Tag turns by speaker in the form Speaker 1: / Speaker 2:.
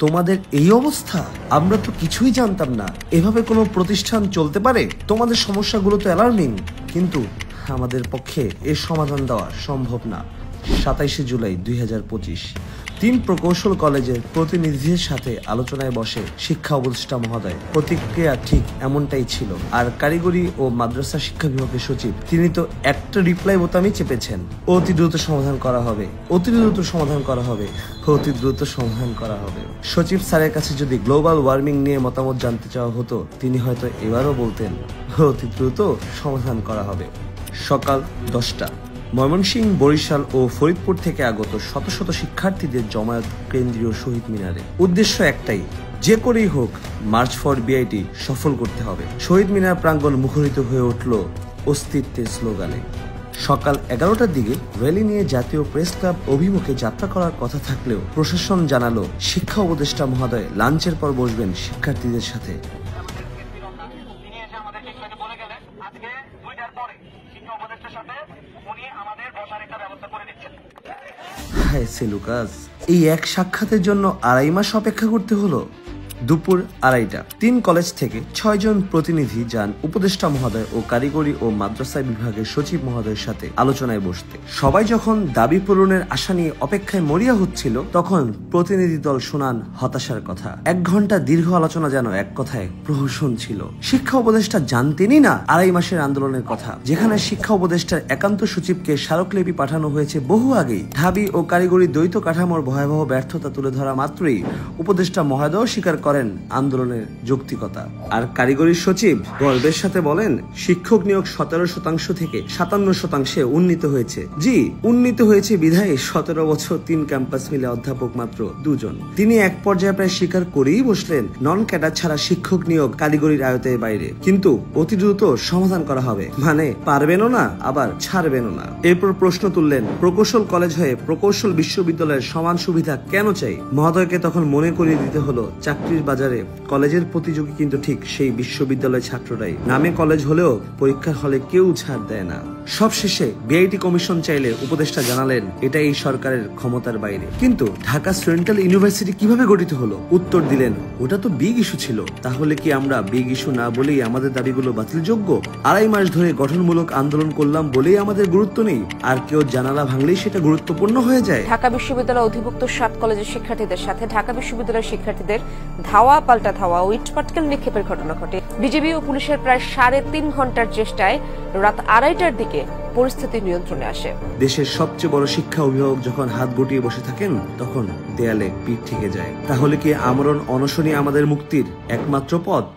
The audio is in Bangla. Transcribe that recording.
Speaker 1: তোমাদের এই অবস্থা? আমরা তো কিছুই জানতাম না এভাবে কোনো প্রতিষ্ঠান চলতে পারে। তোমাদের সমস্যাগুলো তো অ্যালার্মিং, কিন্তু আমাদের পক্ষে এর সমাধান দেওয়া সম্ভব না। 27 জুলাই 2025 3 প্রকৌশল কলেজের প্রতিনিধিদের সাথে আলোচনায় বসে শিক্ষা উপদেষ্টা মহোদয়। প্রতিক্রিয়া ঠিক এমনটাই ছিল। আর কারিগরি ও মাদ্রাসা শিক্ষা বিভাগের সচিব, তিনি তো একটা রিপ্লাই বোতামই চেপেছেন। অতি দ্রুত সমাধান করা হবে, অতি দ্রুত সমাধান করা হবে, অতি দ্রুত সমাধান করা হবে। সচিব স্যারের কাছে যদি গ্লোবাল ওয়ার্মিং নিয়ে মতামত জানতে চাওয়া হতো, তিনি হয়তো এবারও বলতেন অতি দ্রুত সমাধান করা হবে। সকাল 10টা। ময়মনসিংহ, বরিশাল ও ফরিদপুর থেকে আগত শত শত শিক্ষার্থীদের জমায়েত কেন্দ্রীয় শহীদ মিনারে। উদ্দেশ্য একটাই, যে করেই হোক মার্চ ফর বিআইটি সফল করতে হবে। শহীদ মিনার প্রাঙ্গণ মুখরিত হয়ে উঠল অস্তিত্বের স্লোগানে। সকাল 11টার দিকে র্যালি নিয়ে জাতীয় প্রেস ক্লাব অভিমুখে যাত্রা করার কথা থাকলেও প্রশাসন জানালো শিক্ষা উপদেষ্টা মহোদয় লাঞ্চের পর বসবেন শিক্ষার্থীদের সাথে। হায় সেলুকাস, এই এক সাক্ষাতের জন্য 2.5 মাস অপেক্ষা করতে হলো। দুপুর 2:30টা। 3 কলেজ থেকে 6 জন প্রতিনিধি যান উপদেষ্টা মহোদয় ও কারিগরি ও মাদ্রাসা বিভাগের সচিব মহোদয়ের সাথে আলোচনায় বসতে। সবাই যখন দাবি পূরণের আশা নিয়ে অপেক্ষায় মরিয়া হচ্ছিল, তখন প্রতিনিধি দল শোনান হতাশার কথা। 1 ঘন্টা দীর্ঘ আলোচনা যেন এক কথায় প্রহসন ছিল। শিক্ষা উপদেষ্টা জানতেনই না 2.5 মাসের আন্দোলনের কথা, যেখানে শিক্ষা উপদেষ্টার একান্ত সচিবকে স্মারকলিপি পাঠানো হয়েছে বহু আগেই। ঢাবি ও কারিগরি দ্বৈত কাঠামোর ভয়াবহ ব্যর্থতা তুলে ধরা মাত্রই উপদেষ্টা মহোদয় স্বীকার করেন আন্দোলনের যৌক্তিকতা। আর কারিগরি সচিব গর্বের সাথে বলেন, শিক্ষক নিয়োগ 17% থেকে 57% উন্নীত হয়েছে। জি, উন্নীত হয়েছে বিধায় 17 বছর 3 ক্যাম্পাস মিলে অধ্যাপক মাত্র 2 জন। তিনি এক পর্যায়ে প্রায় স্বীকার করেই বসলেন, নন ক্যাডার ছাড়া শিক্ষক নিয়োগ কারিগরির আয়তের বাইরে, কিন্তু অতি দ্রুত সমাধান করা হবে। মানে পারবেনও না, আবার ছাড়বেনও না। এরপর প্রশ্ন তুললেন, প্রকৌশল কলেজ হয়ে প্রকৌশল বিশ্ববিদ্যালয়ের সমান সুবিধা কেন চাই? মহোদয়কে তখন মনে করিয়ে দিতে হলো, চাকরির বাজারে কলেজের প্রতিযোগী কিন্তু ঠিক সেই বিশ্ববিদ্যালয় ছাত্ররাই। নামে কলেজ হলেও পরীক্ষার হলে কেউ ছাড় দেয় না। সবশেষে বিআইটি কমিশন চাইলে উপদেষ্টা জানালেন, এটা এই সরকারের ক্ষমতার বাইরে। কিন্তু ঢাকা সেন্ট্রাল ইউনিভার্সিটি কিভাবে গঠিত হলো? উত্তর দিলেন, ওটা তো বিগ ইস্যু ছিল। তাহলে কি আমরা বিগ ইস্যু না বলেই আমাদের দাবিগুলো বাতিলযোগ্য? 2.5 মাস ধরে গঠনমূলক আন্দোলন করলাম বলেই আমাদের গুরুত্ব নেই? আর কেউ জানালা ভাঙলেই সেটা গুরুত্বপূর্ণ হয়ে যায়?
Speaker 2: ঢাকা বিশ্ববিদ্যালয় অধিভুক্ত 7 কলেজের শিক্ষার্থীদের সাথে ঢাকা বিশ্ববিদ্যালয়ের শিক্ষার্থীদের ধাওয়া পাল্টা ধাওয়া ও ইট পাটকেল নিক্ষেপের ঘটনা ঘটে। বিজিবি ও পুলিশের প্রায় 3.5 ঘন্টার চেষ্টায় রাত 2:30টার দিকে পরিস্থিতি নিয়ন্ত্রণে আসে।
Speaker 1: দেশের সবচেয়ে বড় শিক্ষা অভিভাবক যখন হাত গুটিয়ে বসে থাকেন, তখন দেয়ালে পিঠ থেকে যায়। তাহলে কি আমরণ অনশনই আমাদের মুক্তির একমাত্র পথ?